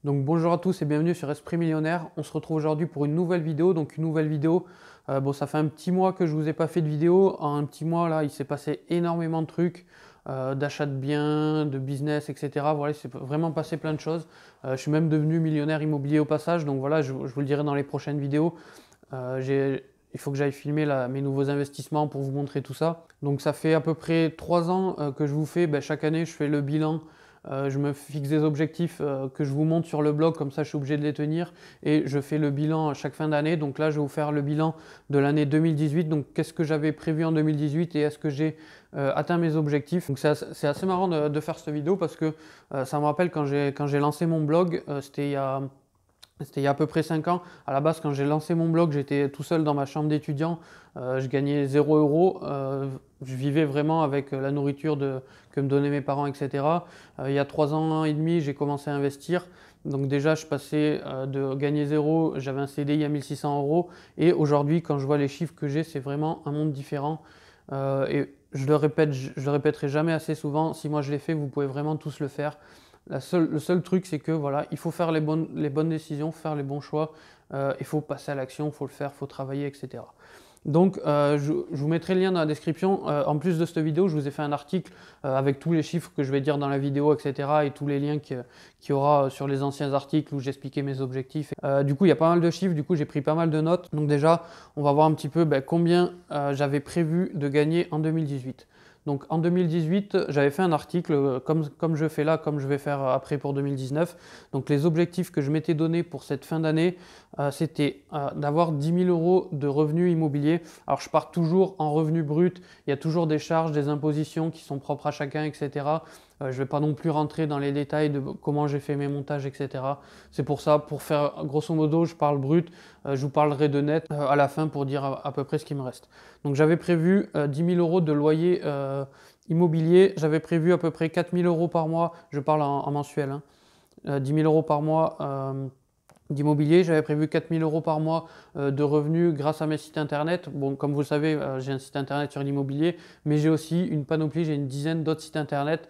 Donc bonjour à tous et bienvenue sur Esprit Millionnaire. On se retrouve aujourd'hui pour une nouvelle vidéo. Bon, ça fait un petit mois que je vous ai pas fait de vidéo. En un petit mois là, il s'est passé énormément de trucs, d'achat de biens, de business, etc. Voilà, il s'est vraiment passé plein de choses. Je suis même devenu millionnaire immobilier au passage. Donc voilà, je vous le dirai dans les prochaines vidéos. Il faut que j'aille filmer mes nouveaux investissements pour vous montrer tout ça. Donc ça fait à peu près 3 ans que je vous fais, chaque année je fais le bilan, je me fixe des objectifs que je vous montre sur le blog, comme ça je suis obligé de les tenir et je fais le bilan à chaque fin d'année. Donc là je vais vous faire le bilan de l'année 2018, donc qu'est-ce que j'avais prévu en 2018 et est-ce que j'ai atteint mes objectifs. Donc c'est assez marrant de faire cette vidéo parce que ça me rappelle quand j'ai lancé mon blog, c'était il y a à peu près 5 ans. À la base, quand j'ai lancé mon blog, j'étais tout seul dans ma chambre d'étudiant. Je gagnais 0 €. Je vivais vraiment avec la nourriture que me donnaient mes parents, etc. Il y a 3 ans et demi, j'ai commencé à investir. Donc déjà, je passais de gagner 0, j'avais un CDI à 1600 €. Et aujourd'hui, quand je vois les chiffres que j'ai, c'est vraiment un monde différent. Et je le répète, je le répéterai jamais assez souvent. Si moi je l'ai fait, vous pouvez vraiment tous le faire. Le seul truc, c'est que voilà, il faut faire les bonnes décisions, faire les bons choix. Il faut passer à l'action, il faut le faire, il faut travailler, etc. Donc, je vous mettrai le lien dans la description. En plus de cette vidéo, je vous ai fait un article avec tous les chiffres que je vais dire dans la vidéo, etc. et tous les liens qu'il y aura sur les anciens articles où j'expliquais mes objectifs. Du coup, il y a pas mal de chiffres, du coup, j'ai pris pas mal de notes. Donc déjà, on va voir un petit peu combien j'avais prévu de gagner en 2018. Donc en 2018, j'avais fait un article comme je fais là, comme je vais faire après pour 2019. Donc les objectifs que je m'étais donné pour cette fin d'année, c'était d'avoir 10 000 € de revenus immobiliers. Alors je pars toujours en revenus bruts, il y a toujours des charges, des impositions qui sont propres à chacun, etc. Je ne vais pas non plus rentrer dans les détails de comment j'ai fait mes montages, etc. C'est pour ça, pour faire grosso modo, je parle brut, je vous parlerai de net à la fin pour dire à peu près ce qui me reste. Donc j'avais prévu 10 000 € de loyer immobilier, j'avais prévu à peu près 4 000 € par mois, je parle en mensuel, hein. 10 000 € par mois d'immobilier, j'avais prévu 4 000 € par mois de revenus grâce à mes sites internet. Bon, comme vous le savez, j'ai un site internet sur l'immobilier, mais j'ai aussi une panoplie, j'ai une dizaine d'autres sites internet.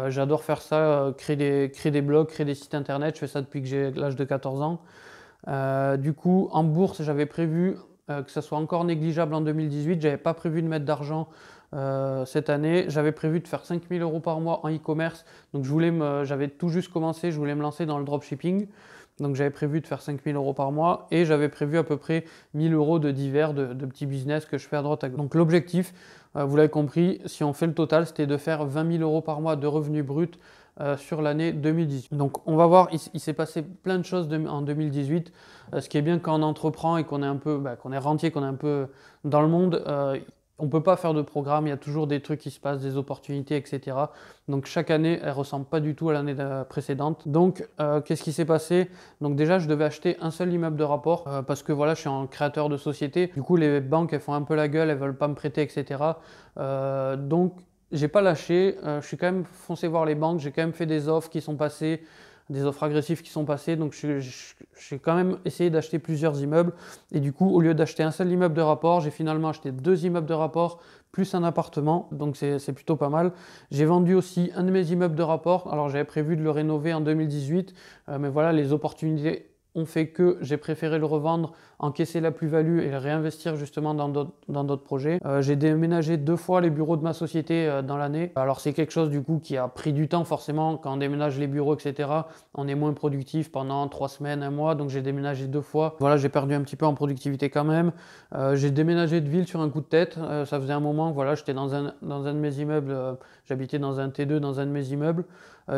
J'adore faire ça, créer des blogs, créer des sites internet, je fais ça depuis que j'ai l'âge de 14 ans. Du coup, en bourse, j'avais prévu que ça soit encore négligeable en 2018. J'avais pas prévu de mettre d'argent cette année. J'avais prévu de faire 5 000 € par mois en e-commerce. Donc j'avais tout juste commencé, je voulais me lancer dans le dropshipping. Donc j'avais prévu de faire 5 000 € par mois et j'avais prévu à peu près 1 000 € de divers, de petits business que je fais à droite à gauche. Donc l'objectif, vous l'avez compris, si on fait le total, c'était de faire 20 000 € par mois de revenus bruts sur l'année 2018. Donc on va voir, il s'est passé plein de choses en 2018. Ce qui est bien quand on entreprend et qu'on est un peu, qu'on est rentier, qu'on est un peu dans le monde, on ne peut pas faire de programme, il y a toujours des trucs qui se passent, des opportunités, etc. Donc chaque année, elle ne ressemble pas du tout à l'année précédente. Donc qu'est-ce qui s'est passé? Donc déjà, je devais acheter un seul immeuble de rapport parce que voilà, je suis un créateur de société. Du coup, les banques, elles font un peu la gueule, elles ne veulent pas me prêter, etc. Donc j'ai pas lâché, je suis quand même foncé voir les banques, j'ai quand même fait des offres qui sont passées, des offres agressives qui sont passées, donc j'ai quand même essayé d'acheter plusieurs immeubles, et du coup, au lieu d'acheter un seul immeuble de rapport, j'ai finalement acheté 2 immeubles de rapport, plus un appartement, donc c'est plutôt pas mal. J'ai vendu aussi un de mes immeubles de rapport, alors j'avais prévu de le rénover en 2018, mais voilà, les opportunités ont fait que j'ai préféré le revendre, encaisser la plus-value et le réinvestir justement dans d'autres projets. J'ai déménagé 2 fois les bureaux de ma société dans l'année. Alors c'est quelque chose du coup qui a pris du temps forcément. Quand on déménage les bureaux, etc., on est moins productif pendant 3 semaines, un mois. Donc j'ai déménagé 2 fois. Voilà, j'ai perdu un petit peu en productivité quand même. J'ai déménagé de ville sur un coup de tête. Ça faisait un moment, voilà, j'étais dans un de mes immeubles. J'habitais dans un T2 dans un de mes immeubles.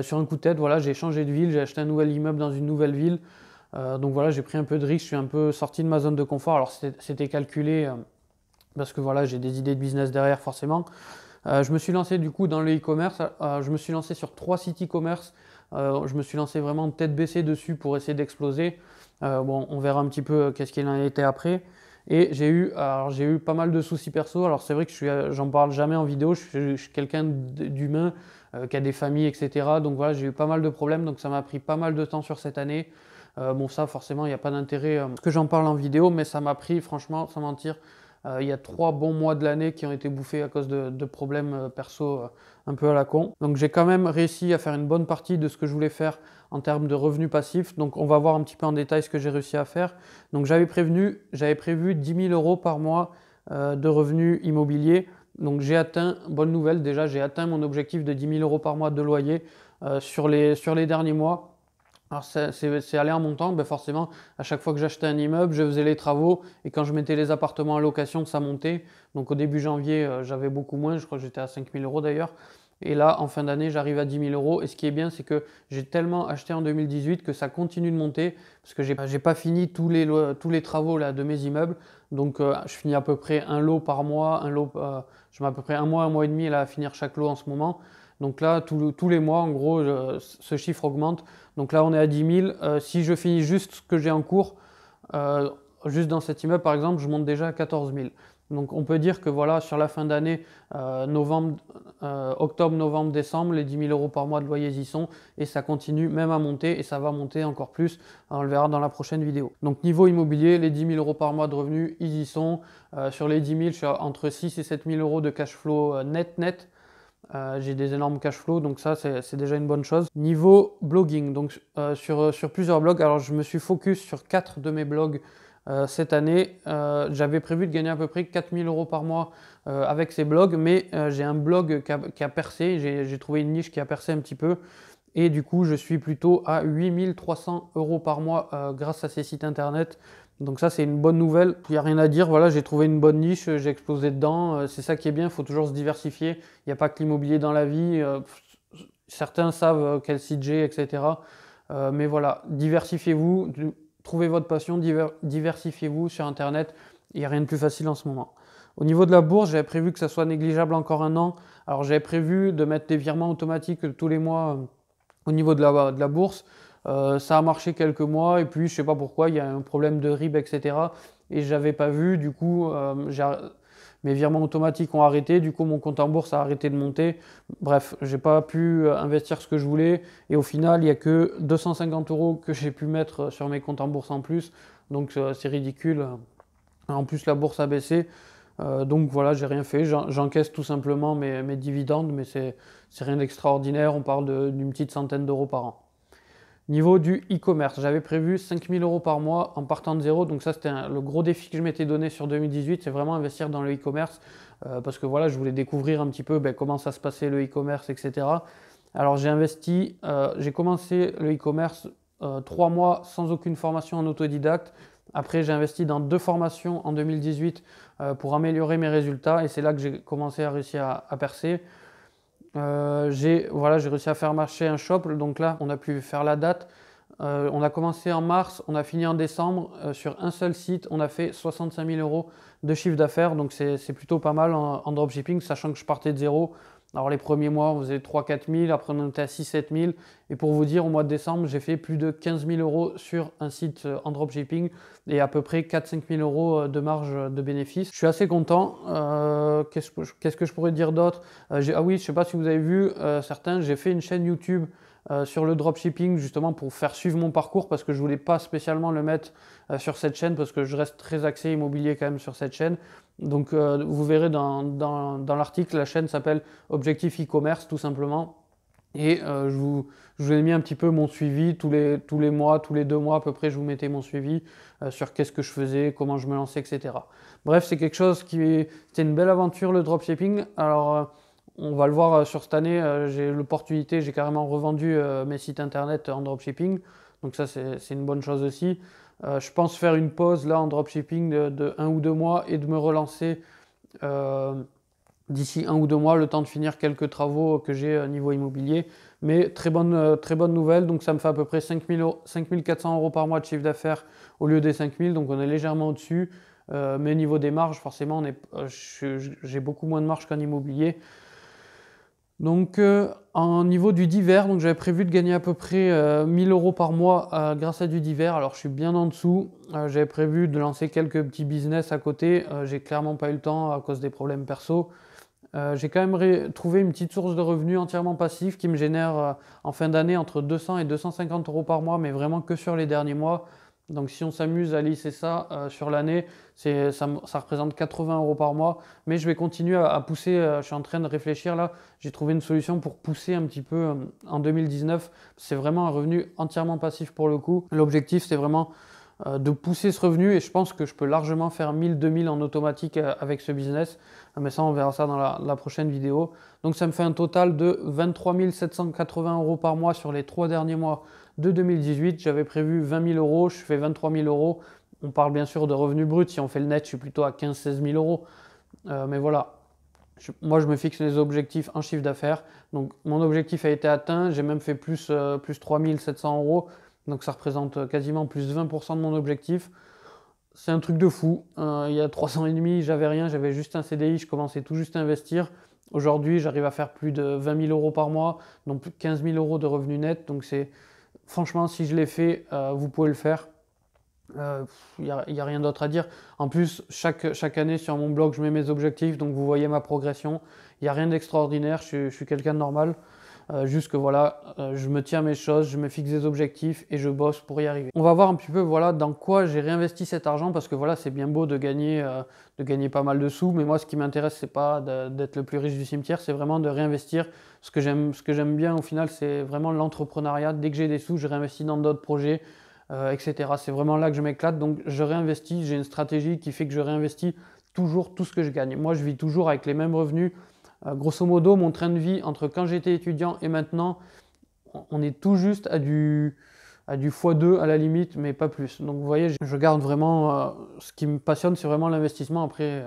Sur un coup de tête, voilà, j'ai changé de ville. J'ai acheté un nouvel immeuble dans une nouvelle ville. Donc voilà, j'ai pris un peu de risque, je suis un peu sorti de ma zone de confort. Alors c'était calculé parce que voilà, j'ai des idées de business derrière forcément. Je me suis lancé du coup dans le e-commerce. Je me suis lancé sur 3 sites e-commerce. Je me suis lancé vraiment tête baissée dessus pour essayer d'exploser. Bon, on verra un petit peu qu'est-ce qu'il en a été après. Et j'ai eu pas mal de soucis perso. Alors c'est vrai que j'en parle jamais en vidéo. Je suis quelqu'un d'humain qui a des familles, etc. Donc voilà, j'ai eu pas mal de problèmes. Donc ça m'a pris pas mal de temps sur cette année. Bon, ça, forcément, il n'y a pas d'intérêt que j'en parle en vidéo, mais ça m'a pris, franchement, sans mentir, Il y a 3 bons mois de l'année qui ont été bouffés à cause de problèmes perso un peu à la con. Donc j'ai quand même réussi à faire une bonne partie de ce que je voulais faire en termes de revenus passifs. Donc on va voir un petit peu en détail ce que j'ai réussi à faire. Donc j'avais prévu 10 000 euros par mois de revenus immobiliers. Donc j'ai atteint, bonne nouvelle déjà, j'ai atteint mon objectif de 10 000 euros par mois de loyer sur les derniers mois. Alors c'est allé en montant, ben forcément, à chaque fois que j'achetais un immeuble, je faisais les travaux et quand je mettais les appartements en location, ça montait. Donc au début janvier, j'avais beaucoup moins, je crois que j'étais à 5 000 euros d'ailleurs. Et là, en fin d'année, j'arrive à 10 000 euros. Et ce qui est bien, c'est que j'ai tellement acheté en 2018 que ça continue de monter parce que j'ai pas fini tous les travaux là, de mes immeubles. Donc je finis à peu près un lot par mois, je mets à peu près un mois et demi là, à finir chaque lot en ce moment. Donc là, tous les mois, en gros, ce chiffre augmente. Donc là, on est à 10 000. Si je finis juste ce que j'ai en cours, euh, juste dans cet immeuble, par exemple, je monte déjà à 14 000. Donc on peut dire que voilà, sur la fin d'année, octobre, novembre, décembre, les 10 000 euros par mois de loyer y sont. Et ça continue même à monter et ça va monter encore plus. On le verra dans la prochaine vidéo. Donc niveau immobilier, les 10 000 euros par mois de revenus, ils y sont. Sur les 10 000, je suis entre 6 et 7 000 euros de cash flow net. J'ai des énormes cash flow, donc ça c'est déjà une bonne chose. Niveau blogging, donc sur plusieurs blogs, alors je me suis focus sur 4 de mes blogs cette année. J'avais prévu de gagner à peu près 4 000 euros par mois avec ces blogs, mais j'ai un blog qui a percé, j'ai trouvé une niche qui a percé un petit peu. Et du coup, je suis plutôt à 8 300 euros par mois grâce à ces sites internet. Donc ça, c'est une bonne nouvelle. Il n'y a rien à dire. Voilà, j'ai trouvé une bonne niche, j'ai explosé dedans. C'est ça qui est bien, il faut toujours se diversifier. Il n'y a pas que l'immobilier dans la vie. Certains savent quel site j'ai, etc. Mais voilà, diversifiez-vous, trouvez votre passion, diversifiez-vous sur Internet. Il n'y a rien de plus facile en ce moment. Au niveau de la bourse, j'avais prévu que ça soit négligeable encore un an. Alors j'avais prévu de mettre des virements automatiques tous les mois au niveau de la bourse. Ça a marché quelques mois et puis je sais pas pourquoi, il y a un problème de RIB, etc. Et j'avais pas vu, du coup, mes virements automatiques ont arrêté, du coup mon compte en bourse a arrêté de monter. Bref, j'ai pas pu investir ce que je voulais et au final, il n'y a que 250 euros que j'ai pu mettre sur mes comptes en bourse en plus. Donc c'est ridicule. En plus, la bourse a baissé. Donc voilà, j'ai rien fait. J'encaisse tout simplement mes dividendes, mais c'est rien d'extraordinaire. On parle d'une petite centaine d'euros par an. Niveau du e-commerce, j'avais prévu 5 000 euros par mois en partant de zéro. Donc ça, c'était le gros défi que je m'étais donné sur 2018, c'est vraiment investir dans le e-commerce. Parce que voilà, je voulais découvrir un petit peu comment ça se passait le e-commerce, etc. Alors j'ai commencé le e-commerce 3 mois sans aucune formation en autodidacte. Après, j'ai investi dans 2 formations en 2018 pour améliorer mes résultats et c'est là que j'ai commencé à réussir à percer. J'ai réussi à faire marcher un shop, donc là on a pu faire la date. On a commencé en mars, on a fini en décembre. Sur un seul site, on a fait 65 000 euros de chiffre d'affaires, donc c'est plutôt pas mal en dropshipping, sachant que je partais de zéro. Alors les premiers mois, on faisait 3 000 4 000, après on était à 6 000 7 000. Et pour vous dire, au mois de décembre, j'ai fait plus de 15 000 euros sur un site en dropshipping et à peu près 4 5 000 euros de marge de bénéfice. Je suis assez content. Qu'est-ce que je pourrais dire d'autre? Ah oui, je ne sais pas si vous avez vu, certains, j'ai fait une chaîne YouTube sur le dropshipping justement pour faire suivre mon parcours parce que je voulais pas spécialement le mettre sur cette chaîne parce que je reste très axé immobilier quand même sur cette chaîne. Donc vous verrez dans l'article, la chaîne s'appelle Objectif e-commerce tout simplement. Et je vous ai mis un petit peu mon suivi tous les mois, tous les 2 mois à peu près, je vous mettais mon suivi sur qu'est-ce que je faisais, comment je me lançais, etc. Bref, c'est quelque chose c'était une belle aventure le dropshipping. Alors on va le voir sur cette année, j'ai l'opportunité, j'ai carrément revendu mes sites internet en dropshipping. Donc ça c'est une bonne chose aussi. Je pense faire une pause là en dropshipping de 1 ou 2 mois et de me relancer d'ici 1 ou 2 mois, le temps de finir quelques travaux que j'ai niveau immobilier. Mais très bonne nouvelle, donc ça me fait à peu près 5 400 euros par mois de chiffre d'affaires au lieu des 5 000, donc on est légèrement au-dessus. Mais niveau des marges, forcément, j'ai beaucoup moins de marge qu'en immobilier. Donc en niveau du divers, donc j'avais prévu de gagner à peu près 1 000 euros par mois grâce à du divers. Alors je suis bien en dessous. J'avais prévu de lancer quelques petits business à côté. J'ai clairement pas eu le temps à cause des problèmes perso. J'ai quand même trouvé une petite source de revenus entièrement passif qui me génère en fin d'année entre 200 et 250 euros par mois, mais vraiment que sur les derniers mois. Donc si on s'amuse à lisser ça sur l'année, ça représente 80 euros par mois. Mais je vais continuer à pousser, je suis en train de réfléchir là, j'ai trouvé une solution pour pousser un petit peu en 2019. C'est vraiment un revenu entièrement passif pour le coup. L'objectif c'est vraiment de pousser ce revenu et je pense que je peux largement faire 1000-2000 en automatique avec ce business. Mais ça, on verra ça dans la prochaine vidéo. Donc ça me fait un total de 23 780 euros par mois sur les 3 derniers mois de 2018. J'avais prévu 20 000 euros, je fais 23 000 euros. On parle bien sûr de revenus bruts. Si on fait le net, je suis plutôt à 15-16 000 euros. Mais voilà, moi je me fixe les objectifs en chiffre d'affaires. Donc mon objectif a été atteint. J'ai même fait plus 3 700 euros. Donc ça représente quasiment plus 20% de mon objectif. C'est un truc de fou. Il y a 3 ans et demi, j'avais rien, j'avais juste un CDI, je commençais tout juste à investir. Aujourd'hui, j'arrive à faire plus de 20 000 euros par mois, donc plus de 15 000 euros de revenus nets. Donc c'est franchement, si je l'ai fait, vous pouvez le faire. Il n'y a rien d'autre à dire. En plus, chaque année sur mon blog, je mets mes objectifs, donc vous voyez ma progression. Il n'y a rien d'extraordinaire, je suis quelqu'un de normal. Juste que voilà, je me tiens à mes choses, je me fixe des objectifs et je bosse pour y arriver. On va voir un petit peu voilà, dans quoi j'ai réinvesti cet argent parce que voilà, c'est bien beau de gagner pas mal de sous, mais moi ce qui m'intéresse, c'est pas d'être le plus riche du cimetière, c'est vraiment de réinvestir. Ce que j'aime bien au final, c'est vraiment l'entrepreneuriat. Dès que j'ai des sous, je réinvestis dans d'autres projets, etc. C'est vraiment là que je m'éclate, donc je réinvestis. J'ai une stratégie qui fait que je réinvestis toujours tout ce que je gagne. Moi, je vis toujours avec les mêmes revenus. Grosso modo, mon train de vie entre quand j'étais étudiant et maintenant, on est tout juste à du x2 à la limite, mais pas plus. Donc vous voyez, je garde vraiment, ce qui me passionne, c'est vraiment l'investissement. Après,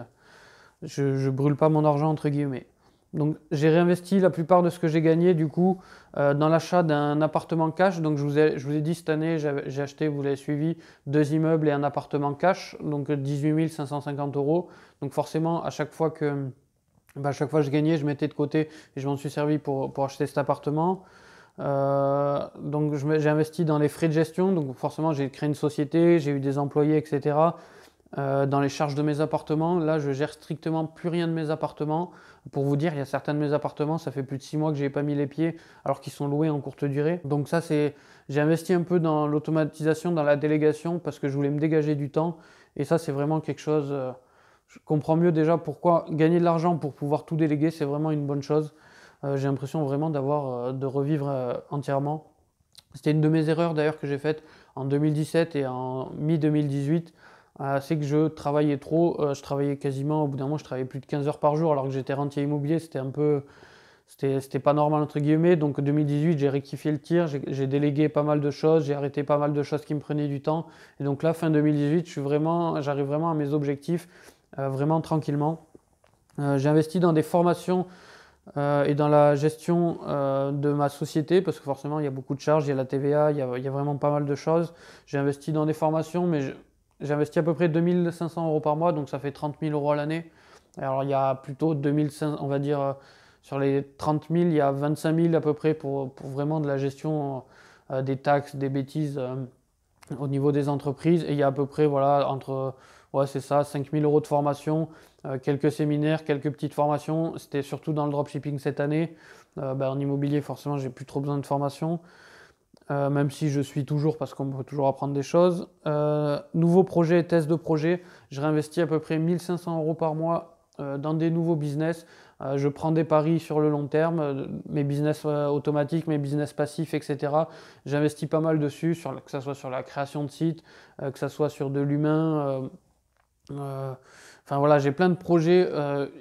je brûle pas mon argent entre guillemets. Donc j'ai réinvesti la plupart de ce que j'ai gagné du coup dans l'achat d'un appartement cash. Donc je vous ai dit cette année, j'ai acheté, vous l'avez suivi, 2 immeubles et un appartement cash, donc 18 550 euros. Donc forcément, à chaque fois que je gagnais, je mettais de côté et je m'en suis servi pour acheter cet appartement. Donc j'ai investi dans les frais de gestion, donc forcément j'ai créé une société, j'ai eu des employés, etc. Dans les charges de mes appartements, là je gère strictement plus rien de mes appartements. Pour vous dire, il y a certains de mes appartements, ça fait plus de 6 mois que j'ai pas mis les pieds alors qu'ils sont loués en courte durée. Donc ça j'ai investi un peu dans l'automatisation, dans la délégation parce que je voulais me dégager du temps et ça c'est vraiment quelque chose, je comprends mieux déjà pourquoi gagner de l'argent pour pouvoir tout déléguer, c'est vraiment une bonne chose. J'ai l'impression vraiment de revivre entièrement. C'était une de mes erreurs d'ailleurs que j'ai faites en 2017 et en mi-2018. C'est que je travaillais trop. Je travaillais quasiment, au bout d'un moment, je travaillais plus de 15 heures par jour alors que j'étais rentier immobilier. C'était pas normal entre guillemets. Donc 2018, j'ai rectifié le tir. J'ai délégué pas mal de choses. J'ai arrêté pas mal de choses qui me prenaient du temps. Et donc là, fin 2018, j'arrive vraiment à mes objectifs vraiment tranquillement. J'ai investi dans des formations et dans la gestion de ma société parce que forcément il y a beaucoup de charges, il y a la TVA, il y a vraiment pas mal de choses. J'ai investi dans des formations, mais j'ai investi à peu près 2500 euros par mois, donc ça fait 30 000 euros à l'année. Alors il y a plutôt 2500, on va dire sur les 30 000, il y a 25 000 à peu près pour vraiment de la gestion des taxes, des bêtises au niveau des entreprises. Et il y a à peu près, voilà, ouais, c'est ça, 5 000 euros de formation, quelques séminaires, quelques petites formations. C'était surtout dans le dropshipping cette année. En immobilier, forcément, j'ai plus trop besoin de formation. Même si je suis toujours parce qu'on peut toujours apprendre des choses. Nouveaux projets, tests de projets, je réinvestis à peu près 1500 euros par mois dans des nouveaux business. Je prends des paris sur le long terme, mes business automatiques, mes business passifs, etc. J'investis pas mal dessus, que ce soit sur la création de sites, que ce soit sur de l'humain. Enfin voilà, j'ai plein de projets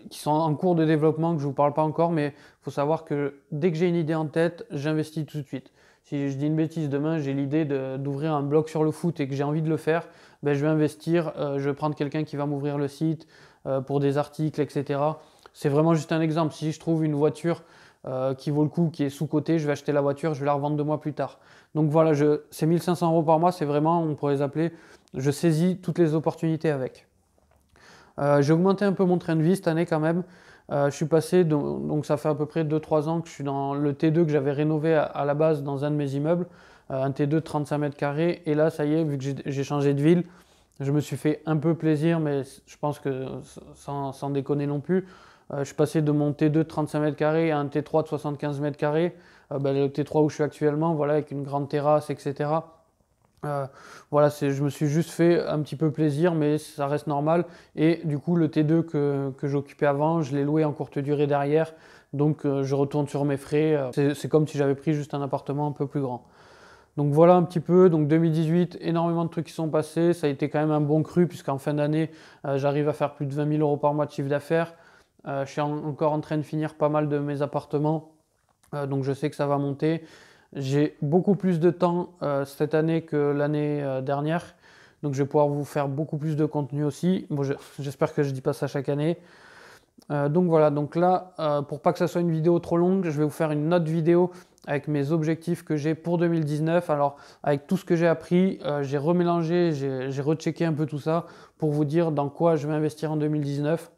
qui sont en cours de développement que je ne vous parle pas encore, mais il faut savoir que dès que j'ai une idée en tête, j'investis tout de suite. Si je dis une bêtise, demain j'ai l'idée d'ouvrir un blog sur le foot et que j'ai envie de le faire, je vais investir, je vais prendre quelqu'un qui va m'ouvrir le site pour des articles, etc. C'est vraiment juste un exemple. Si je trouve une voiture qui vaut le coup, qui est sous-cotée, je vais acheter la voiture, je vais la revendre 2 mois plus tard. Donc voilà, ces 1500 euros par mois, c'est vraiment, on pourrait les appeler, je saisis toutes les opportunités avec. J'ai augmenté un peu mon train de vie cette année quand même. Je suis passé, donc ça fait à peu près 2-3 ans que je suis dans le T2 que j'avais rénové à la base dans un de mes immeubles, un T2 de 35 mètres carrés. Et là, ça y est, vu que j'ai changé de ville, je me suis fait un peu plaisir, mais je pense que sans déconner non plus. Je suis passé de mon T2 de 35 mètres carrés à un T3 de 75 mètres carrés. Le T3 où je suis actuellement, voilà, avec une grande terrasse, etc. Voilà, je me suis juste fait un petit peu plaisir, mais ça reste normal. Et du coup, le T2 que j'occupais avant, je l'ai loué en courte durée derrière. Donc, je retourne sur mes frais. C'est comme si j'avais pris juste un appartement un peu plus grand. Donc voilà un petit peu, donc 2018, énormément de trucs qui sont passés, ça a été quand même un bon cru puisqu'en fin d'année, j'arrive à faire plus de 20 000 euros par mois de chiffre d'affaires. Je suis encore en train de finir pas mal de mes appartements, donc je sais que ça va monter. J'ai beaucoup plus de temps cette année que l'année dernière, donc je vais pouvoir vous faire beaucoup plus de contenu aussi. Bon, j'espère que je ne dis pas ça chaque année. Donc voilà, donc là, pour pas que ça soit une vidéo trop longue, je vais vous faire une autre vidéo avec mes objectifs que j'ai pour 2019. Alors, avec tout ce que j'ai appris, j'ai remélangé, j'ai rechecké un peu tout ça pour vous dire dans quoi je vais investir en 2019.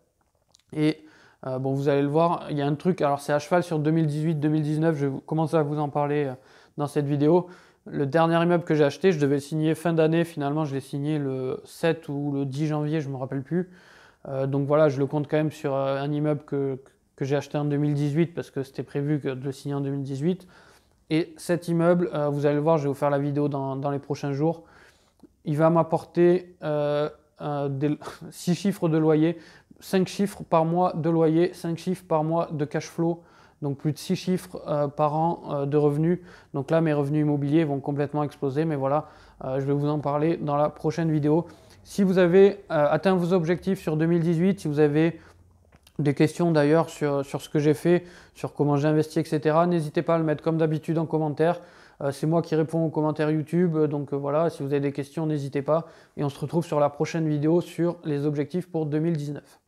Et bon, vous allez le voir, il y a un truc, alors c'est à cheval sur 2018-2019, je vais commencer à vous en parler dans cette vidéo. Le dernier immeuble que j'ai acheté, je devais le signer fin d'année, finalement je l'ai signé le 7 ou le 10 janvier, je ne me rappelle plus. Donc voilà, je le compte quand même sur un immeuble que j'ai acheté en 2018 parce que c'était prévu de le signer en 2018. Et cet immeuble, vous allez le voir, je vais vous faire la vidéo dans les prochains jours. Il va m'apporter 6 chiffres de loyer, 5 chiffres par mois de loyer, 5 chiffres par mois de cash flow, donc plus de 6 chiffres par an de revenus. Donc là, mes revenus immobiliers vont complètement exploser, mais voilà, je vais vous en parler dans la prochaine vidéo. Si vous avez atteint vos objectifs sur 2018, si vous avez des questions d'ailleurs sur ce que j'ai fait, sur comment j'ai investi, etc., n'hésitez pas à le mettre comme d'habitude en commentaire. C'est moi qui réponds aux commentaires YouTube, donc voilà, si vous avez des questions, n'hésitez pas. Et on se retrouve sur la prochaine vidéo sur les objectifs pour 2019.